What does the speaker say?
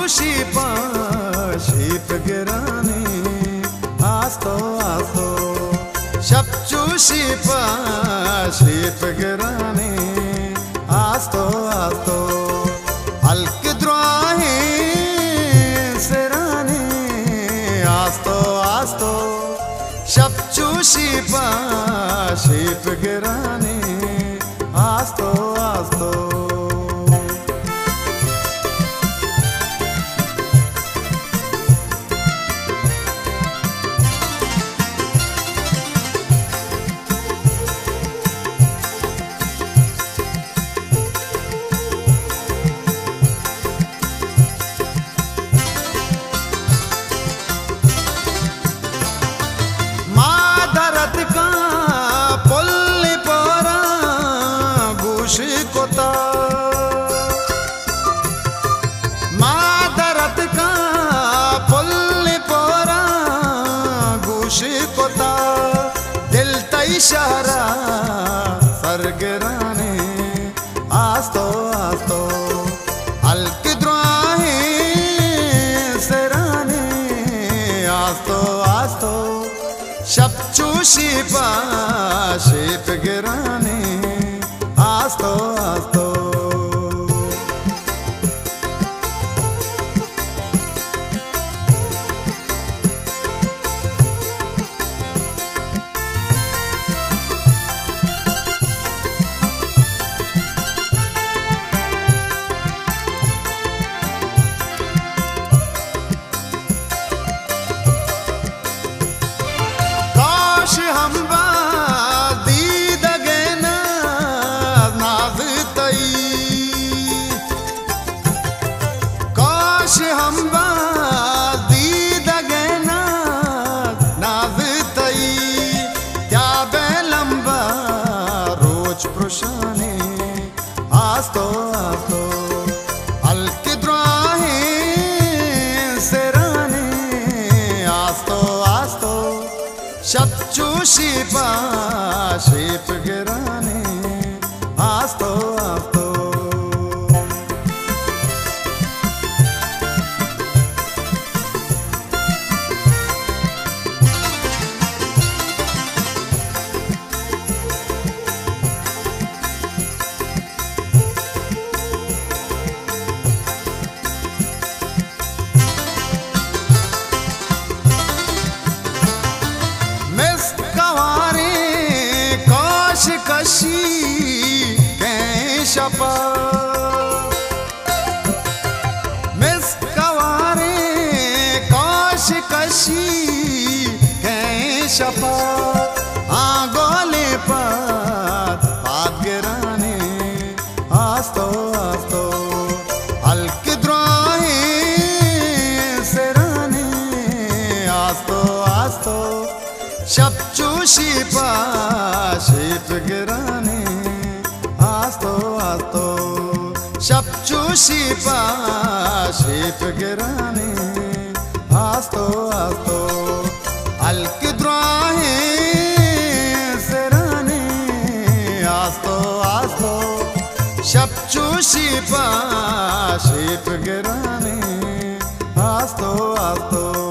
Shapchushi-pa, ship-girane, asto, asto. Shapchushi-pa, ship-girane, asto, asto. Al-Kidrahe serane, asto, asto. Shapchushi-pa, ship-girane, asto, asto. इशारा सरगराने आस्तो आस्तो अल-किद्राहे सराने आस्तो आस्तो शपचूशी-पा शिप-गिराने आस्तो आस्तो आस्तो आस्तो अल-किद्राहे सराने आस्तो आस्तो शपचूशी-पा शिप-गिराने आस्तो आस्तो शपा miss कवारे काश कशी कहीं शपा आगोले पात गिराने आस्तो आस्तो अल-किद्राहे सराने आस्तो आस्तो शपचूशी-पा शिप-गिराने आस्तो आस्तो शपचूशी-पा शिप-गिराने आस्तो आस्तो अल-किद्राहे सराने आस्तो आस्तो शपचूशी-पा शिप-गिराने आस्तो आस्तो